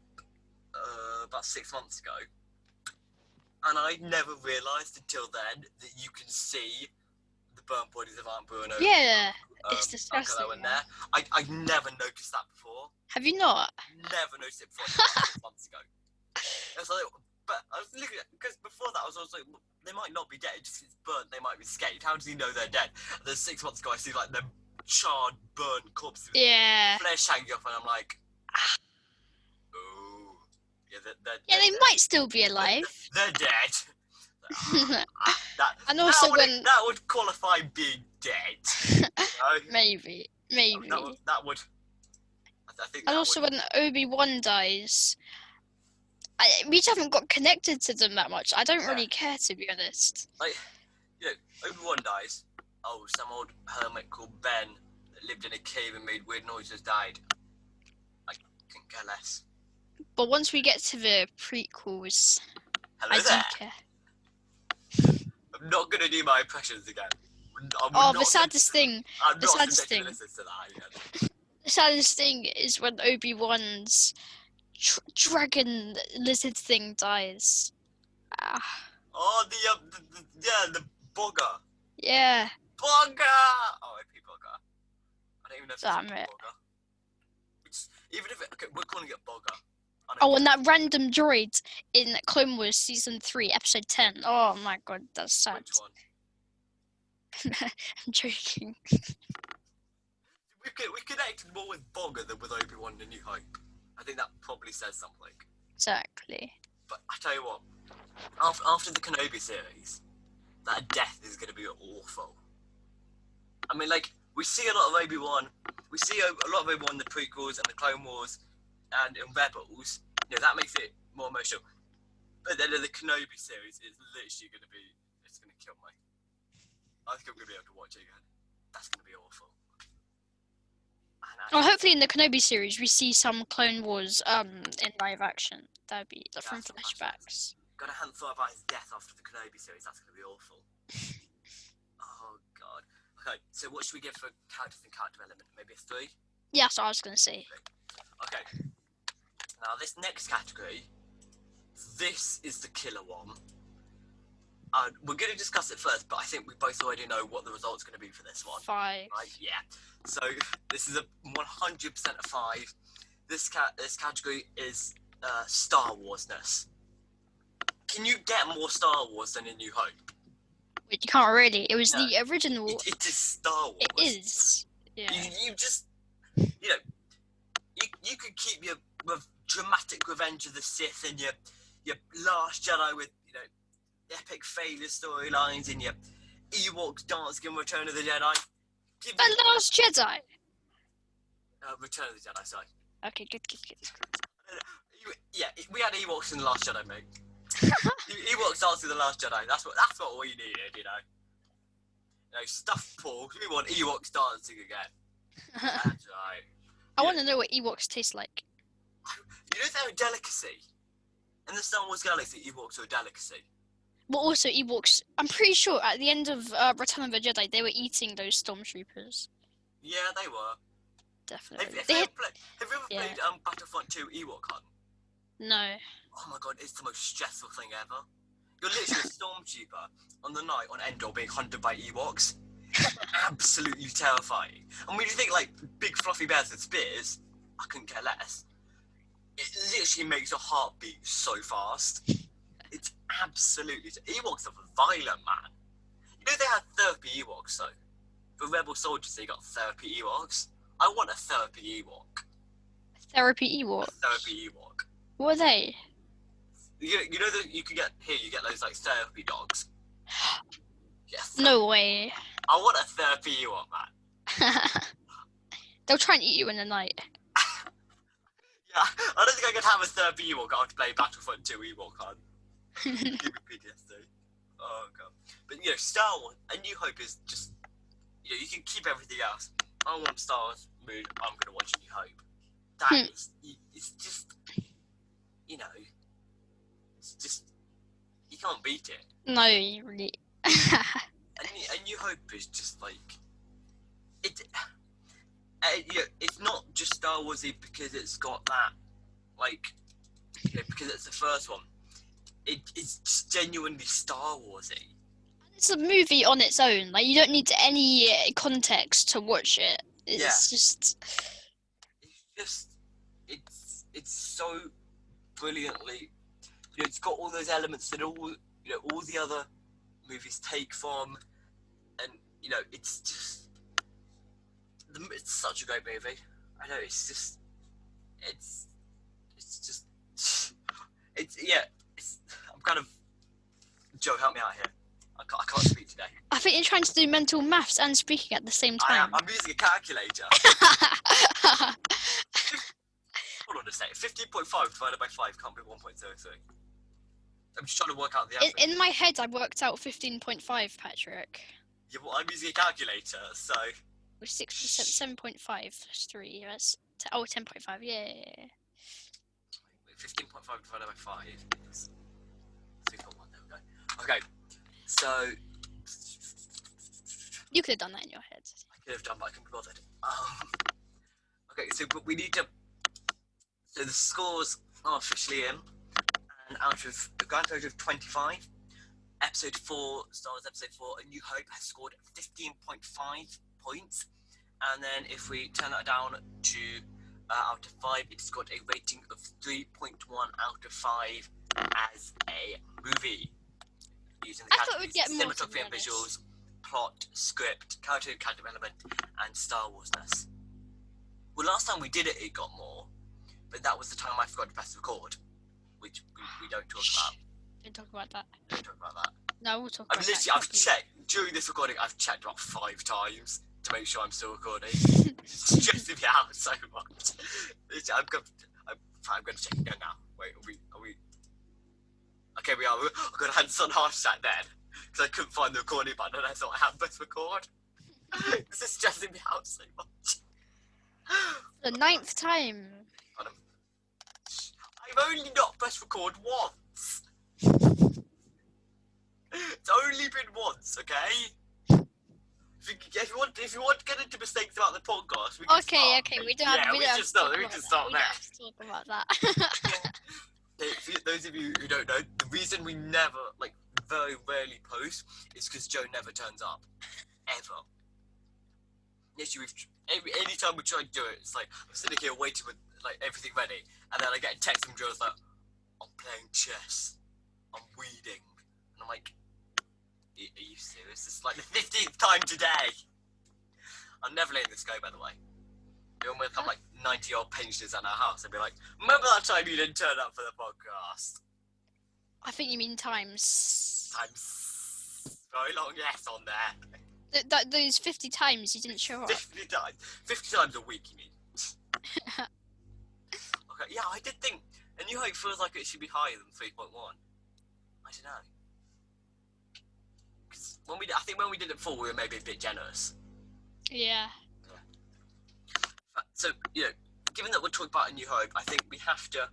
Speaker 1: about 6 months ago, and I never realised until then that you can see the burnt bodies of Aunt Bruno.
Speaker 2: Yeah, it's disgusting.
Speaker 1: There. I never noticed that before.
Speaker 2: Have you not?
Speaker 1: Never noticed it before. 6 months ago. But I was looking at, because before that I was also like, they might not be dead, just 'cause it's burnt, they might be scathed. How does he know they're dead? And then 6 months ago I see like them charred, burnt corpses with flesh hanging off, and I'm like, oh, yeah, they're
Speaker 2: they
Speaker 1: dead.
Speaker 2: might still be alive.
Speaker 1: They're dead.
Speaker 2: And also
Speaker 1: that would qualify being dead.
Speaker 2: Maybe.
Speaker 1: That would. I think.
Speaker 2: And also when Obi-Wan dies, we just haven't got connected to them that much. I don't really care, to be honest.
Speaker 1: Like, Obi-Wan dies. Oh, some old hermit called Ben that lived in a cave and made weird noises died. I couldn't care less.
Speaker 2: But once we get to the prequels, I do care.
Speaker 1: I'm not going to do my impressions again.
Speaker 2: The saddest thing. The saddest thing is when Obi-Wan's dragon lizard thing dies.
Speaker 1: Oh, the bugger.
Speaker 2: Yeah.
Speaker 1: Bugger! Oh, IP bugger. I don't even know if it's bugger. Even if we're calling it bugger.
Speaker 2: And that random droid in Clone Wars Season 3, Episode 10. Oh my god, that's sad.
Speaker 1: Which one?
Speaker 2: I'm joking.
Speaker 1: We connected more with Bogger than with Obi-Wan in New Hope. I think that probably says something.
Speaker 2: Exactly.
Speaker 1: But I tell you what, after the Kenobi series, that death is going to be awful. I mean, like, we see a lot of Obi-Wan. We see a lot of Obi-Wan in the prequels and the Clone Wars and in Rebels. That makes it more emotional. But then in the Kenobi series, it's literally going to be, it's going to kill me. I think I'm going to be able to watch it again. That's going to be awful.
Speaker 2: Well, hopefully in the Kenobi series, we see some Clone Wars in live action. That would be from flashbacks.
Speaker 1: Got a hand thought about his death after the Kenobi series. That's going to be awful. Oh, God. Okay, so what should we give for characters and character development? Maybe a 3?
Speaker 2: Yeah, that's what I was going to say.
Speaker 1: Okay. Now, this next category, this is the killer one. We're going to discuss it first, but I think we both already know what the result's going to be for this one.
Speaker 2: 5.
Speaker 1: Right? Yeah. So, this is a 100% a 5. This category is Star Wars-ness. Can you get more Star Wars than in New Hope?
Speaker 2: Wait, you can't really. It was the original.
Speaker 1: It is Star Wars.
Speaker 2: It is. Yeah.
Speaker 1: You just, you could keep your dramatic Revenge of the Sith and your Last Jedi with, epic failure storylines and your Ewoks dancing in Return of the Jedi.
Speaker 2: The Last Jedi?
Speaker 1: Return of the Jedi, sorry.
Speaker 2: Okay, good.
Speaker 1: Yeah, we had Ewoks in The Last Jedi, mate. Ewoks dancing in The Last Jedi, that's what we needed, stuffed pork, we want Ewoks dancing again. That's right.
Speaker 2: I want to know what Ewoks taste like.
Speaker 1: They're a delicacy. In the Star Wars galaxy, Ewoks are a delicacy.
Speaker 2: But also Ewoks, I'm pretty sure at the end of Return of the Jedi, they were eating those stormtroopers.
Speaker 1: Yeah, they were.
Speaker 2: Definitely.
Speaker 1: Have you ever
Speaker 2: Yeah.
Speaker 1: played Battlefront 2 Ewok Hunt?
Speaker 2: No.
Speaker 1: Oh my god, it's the most stressful thing ever. You're literally a stormtrooper on the night on Endor being hunted by Ewoks. Absolutely terrifying. And when you think like big fluffy bears with spears, I couldn't care less. It literally makes your heart beat so fast. It's absolutely... Ewoks are violent, man. You know they had therapy Ewoks, though. For Rebel soldiers, they got therapy Ewoks. I want a therapy Ewok.
Speaker 2: Therapy Ewok.
Speaker 1: A therapy Ewok.
Speaker 2: What are they?
Speaker 1: You know that you can get... Here, you get those, like, therapy dogs. Yes.
Speaker 2: No way.
Speaker 1: I want a therapy Ewok, man.
Speaker 2: They'll try and eat you in the night.
Speaker 1: Yeah, I don't think I could have a therapy Ewok after playing Battlefront 2 Ewok Hunt. Give me PTSD. Oh god. But Star Wars, A New Hope is just you can keep everything else. I want Star Wars mood, I'm gonna watch A New Hope. That is it's just it's just you can't beat it.
Speaker 2: No, you really.
Speaker 1: A New Hope is just like it's not just Star Warsy because it's got that because it's the first one. It's just genuinely Star Warsy.
Speaker 2: It's a movie on its own. Like, you don't need any context to watch it. It's
Speaker 1: it's so brilliantly. It's got all those elements that all the other movies take from, and it's just. It's such a great movie. I know it's I'm kind of... Joe, help me out here. I can't speak today.
Speaker 2: I think you're trying to do mental maths and speaking at the same time.
Speaker 1: I'm using a calculator. Hold on a second. 15.5 divided by 5 can't be 1.03. I'm just trying to work out the average.
Speaker 2: In my head, I worked out 15.5, Patrick.
Speaker 1: Yeah, well, I'm using a calculator, so...
Speaker 2: With 7.5 plus 3, that's 10.5, yeah.
Speaker 1: 15.5 divided by 5 is 3.1, there we go. Okay, so...
Speaker 2: You could have done that in your head.
Speaker 1: I could have done, but I couldn't be bothered. Okay, but we need to... So the scores are officially in, and out of a grand total of 25, Episode 4, Star Wars Episode 4, A New Hope has scored 15.5 points, and then if we turn that down to out of 5, it's got a rating of 3.1 out of 5 as a movie, using the categories cinematography and visuals, plot, script, character element, and Star Warsness. Well, last time we did it, it got more, but that was the time I forgot to press record, which we don't talk about.
Speaker 2: Don't talk about that.
Speaker 1: Don't talk about that.
Speaker 2: No, we'll talk about that.
Speaker 1: I've checked, during this recording, I've checked about 5 times to make sure I'm still recording. It's stressing me out so much. I'm going to check again now. Wait, are we? Okay, we are. I've got to hand on half chat then, because I couldn't find the recording button and I thought I had pressed record. This is stressing me out so much.
Speaker 2: The 9th time.
Speaker 1: I've only not pressed record once. It's only been once, okay? If you want to get into mistakes about the podcast, we can start.
Speaker 2: Okay, we don't have to
Speaker 1: start there.
Speaker 2: We don't have to talk about that.
Speaker 1: For those of you who don't know, the reason we never, very rarely post is because Joe never turns up. Ever. Literally, any time we try to do it, it's like, I'm sitting here waiting with, everything ready, and then I get a text from Joe's like, I'm playing chess. I'm weeding. And I'm like, are you serious? This is like the 15th time today. I'm never letting this go, by the way. When we'll come 90-odd pensioners at our house and be like, remember that time you didn't turn up for the podcast?
Speaker 2: I think you mean times.
Speaker 1: Times very long yes on there.
Speaker 2: Those 50 times you didn't show up.
Speaker 1: 50 times. 50 times a week, you mean? Okay, yeah, I did think A New Hope feels like it should be higher than 3.1. I don't know. Because I think when we did it before, we were maybe a bit generous.
Speaker 2: Yeah.
Speaker 1: So, given that we're talking about A New Hope, I think we have to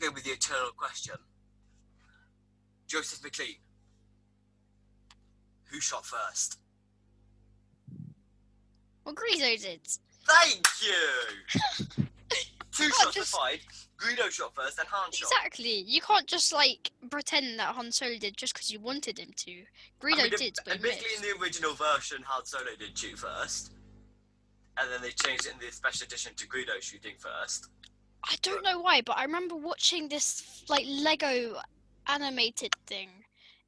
Speaker 1: go with the eternal question. Joseph McLean. Who shot first?
Speaker 2: Well, Greedo did.
Speaker 1: Thank you! Two shots were
Speaker 2: just-
Speaker 1: fired. Greedo shot first, then Han shot.
Speaker 2: Exactly. You can't just like pretend that Han Solo did just because you wanted him to. Greedo did, but he
Speaker 1: admittedly,
Speaker 2: missed.
Speaker 1: in the original version, Han Solo did shoot first, and then they changed it in the special edition to Greedo shooting first.
Speaker 2: I don't know why, but I remember watching this like Lego animated thing.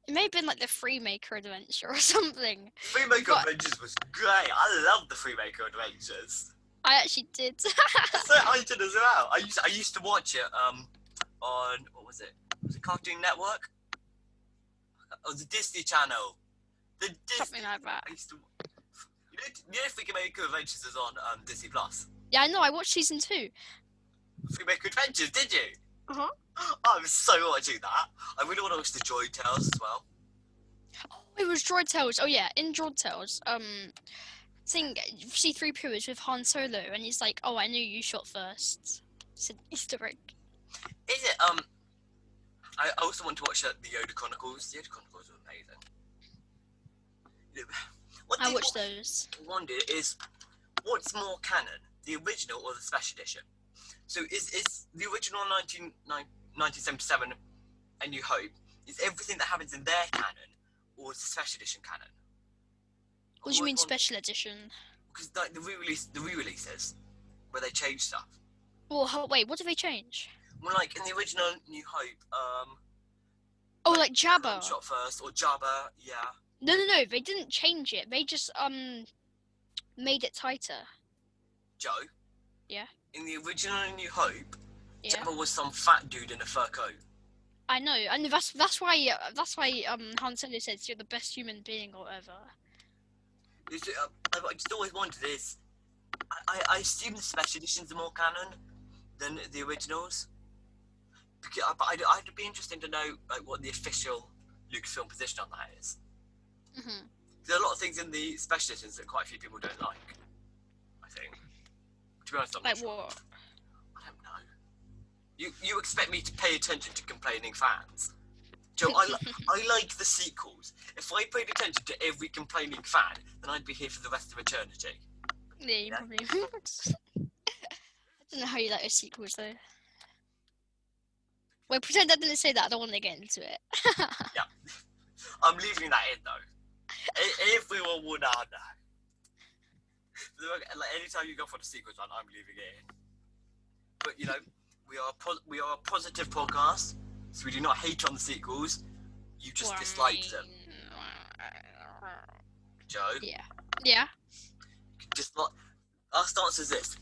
Speaker 2: It may have been like the Freemaker Adventure or something.
Speaker 1: Freemaker Adventures was great. I loved the Freemaker Adventures.
Speaker 2: I actually did.
Speaker 1: So I did as well. I used to watch it on what was it? Was it Cartoon Network? Oh, the Disney Channel.
Speaker 2: Something like that.
Speaker 1: I used to. You know Freemaker Adventures is on Disney Plus.
Speaker 2: Yeah, I know. I watched season 2.
Speaker 1: Freemaker Adventures, did you?
Speaker 2: Uh-huh.
Speaker 1: I was so watching that. I really want to watch the Droid Tales as well.
Speaker 2: Oh, it was Droid Tales. Oh yeah, in Droid Tales, thing C-3PO is with Han Solo, and he's like, "Oh, I knew you shot first." It's an Easter egg.
Speaker 1: Is it I also want to watch the Yoda Chronicles. The Yoda Chronicles are amazing.
Speaker 2: I watched those.
Speaker 1: I wonder is what's more canon, the original or the special edition? So is the original 1977 A New Hope, is everything that happens in their canon, or is the special edition canon?
Speaker 2: What do you mean special edition?
Speaker 1: Because like the re-releases, where they change stuff.
Speaker 2: Well, wait, what did they change?
Speaker 1: Well, like in the original New Hope,
Speaker 2: Oh, like Jabba.
Speaker 1: Han shot first, or Jabba, yeah.
Speaker 2: No, they didn't change it. They just made it tighter.
Speaker 1: Joe?
Speaker 2: Yeah?
Speaker 1: In the original New Hope,
Speaker 2: Yeah.
Speaker 1: Jabba was some fat dude in a fur coat.
Speaker 2: I know, and that's why Han Solo says you're the best human being or ever.
Speaker 1: I just always wanted this. I assume the special editions are more canon than the originals. But I'd be interested to know like what the official Lucasfilm position on that is.
Speaker 2: Mm-hmm.
Speaker 1: There are a lot of things in the special editions that quite a few people don't like. I think. To be honest, I'm not sure.
Speaker 2: What?
Speaker 1: I don't know. You expect me to pay attention to complaining fans? Joe, I like the sequels. If I paid attention to every complaining fan, then I'd be here for the rest of eternity.
Speaker 2: Yeah, you probably would. I don't know how you like your sequels though. Well, pretend I didn't say that. I don't want to get into it.
Speaker 1: Yeah. I'm leaving that in though. Everyone will now know. Like, anytime you go for the sequels one, I'm leaving it in. But you know, we are a positive podcast, so we do not hate on the sequels. You just dislike them. Joe?
Speaker 2: Yeah. Yeah.
Speaker 1: Our stance is this.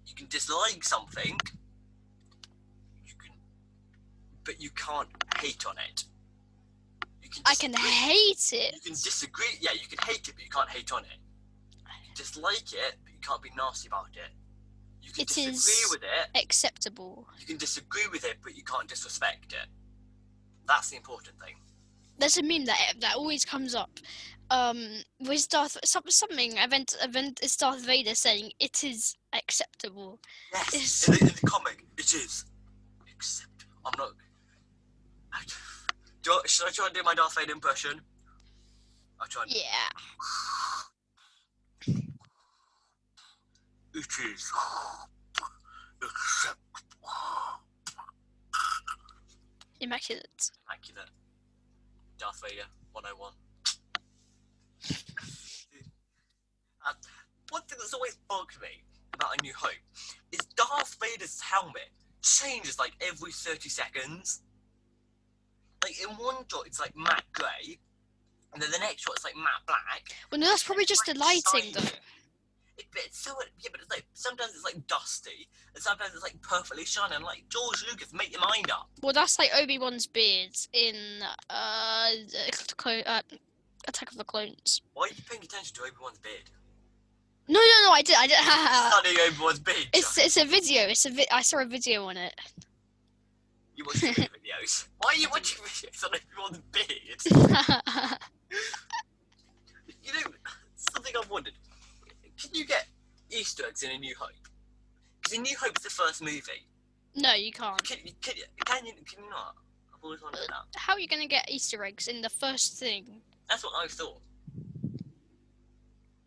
Speaker 1: You can dislike something, but you can't hate on it.
Speaker 2: I can hate it.
Speaker 1: You can disagree. Yeah, you can hate it, but you can't hate on it. You can dislike it, but you can't be nasty about it. You can disagree with it.
Speaker 2: Acceptable.
Speaker 1: You can disagree with it, but you can't disrespect it. That's the important thing.
Speaker 2: There's a meme that always comes up. With event is Darth Vader saying it is acceptable.
Speaker 1: Yes, in the comic, it is acceptable. I'm not. Should I try and do my Darth Vader impression? I'll try.
Speaker 2: Yeah.
Speaker 1: It is acceptable.
Speaker 2: Immaculate.
Speaker 1: Immaculate. Darth Vader 101. One thing that's always bugged me about A New Hope is Darth Vader's helmet changes like every 30 seconds. Like in one shot it's like matte grey, and then the next shot it's like matte black.
Speaker 2: Well, no, that's probably just the lighting, though.
Speaker 1: But it's it's like sometimes it's like dusty, and sometimes it's like perfectly shiny. And like George Lucas, make your mind up.
Speaker 2: Well, that's like Obi-Wan's beard in Attack of the Clones.
Speaker 1: Why are you paying attention to Obi-Wan's beard?
Speaker 2: No, I did.
Speaker 1: Studying Obi-Wan's beard.
Speaker 2: It's a video. I saw a video on it.
Speaker 1: You watch videos. Why are you watching videos on Obi-Wan's beard? You know, something I've wondered. Can you get Easter eggs in A New Hope? Because A New Hope is the first movie.
Speaker 2: No, you can't.
Speaker 1: Can you not? I've always wondered that.
Speaker 2: How are you going to get Easter eggs in the first thing?
Speaker 1: That's what I thought.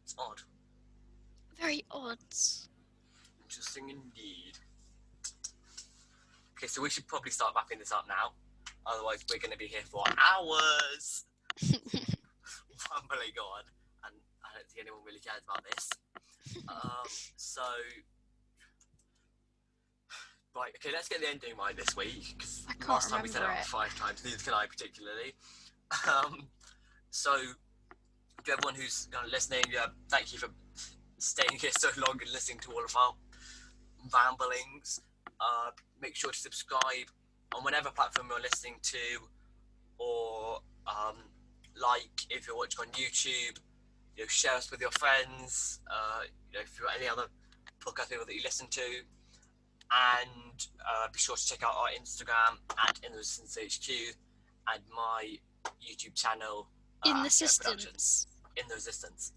Speaker 1: It's odd.
Speaker 2: Very odd.
Speaker 1: Interesting indeed. Okay, so we should probably start wrapping this up now. Otherwise, we're going to be here for hours. Rumbling on. And I don't think anyone really cares about this. Right, okay, let's get the ending right this week. Because last time we said it 5 times, neither can I particularly. So, to everyone who's listening, thank you for staying here so long and listening to all of our ramblings. Make sure to subscribe on whatever platform you're listening to, or like if you're watching on YouTube, share us with your friends. If you've got any other podcast people that you listen to, and be sure to check out our Instagram at ITRHQ and my YouTube channel.
Speaker 2: In the Systems.
Speaker 1: In the Resistance.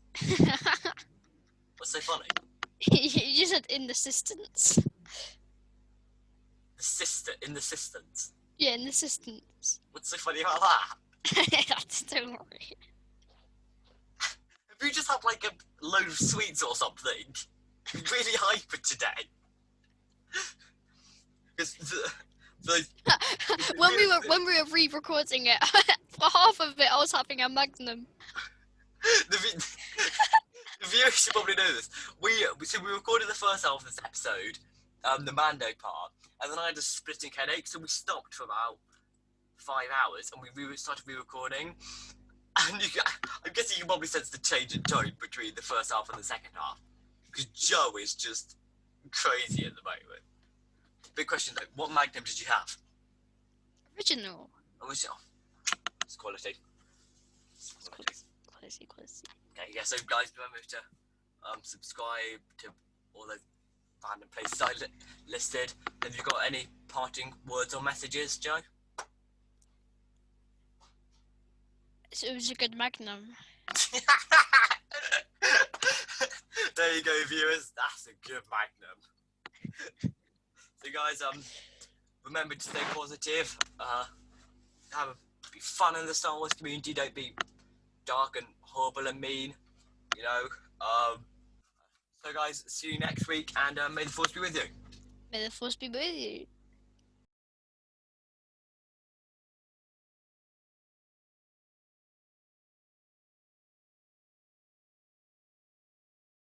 Speaker 1: What's so funny?
Speaker 2: You just said in the Systems.
Speaker 1: In the Systems.
Speaker 2: Yeah, in the Systems.
Speaker 1: What's so funny about that?
Speaker 2: Don't worry.
Speaker 1: Have you just had like a load of sweets or something? You're really hyper today.
Speaker 2: When we were re-recording it, for half of it I was having a Magnum.
Speaker 1: The viewers should probably know this. We recorded the first half of this episode, the Mando part, and then I had a splitting headache, so we stopped for about 5 hours, and we started re-recording. And I'm guessing you can probably sense the change in tone between the first half and the second half, because Joe is just crazy at the moment. Big question though, what Magnum did you have?
Speaker 2: Original.
Speaker 1: It's quality.
Speaker 2: Quality.
Speaker 1: Okay, yeah, so guys, remember to subscribe to all those random places I listed. Have you got any parting words or messages, Joe?
Speaker 2: It was a good Magnum.
Speaker 1: There you go, viewers. That's a good Magnum. So guys, remember to stay positive. Be fun in the Star Wars community. Don't be dark and horrible and mean. So guys, see you next week, and may the Force be with you.
Speaker 2: May the Force be with you.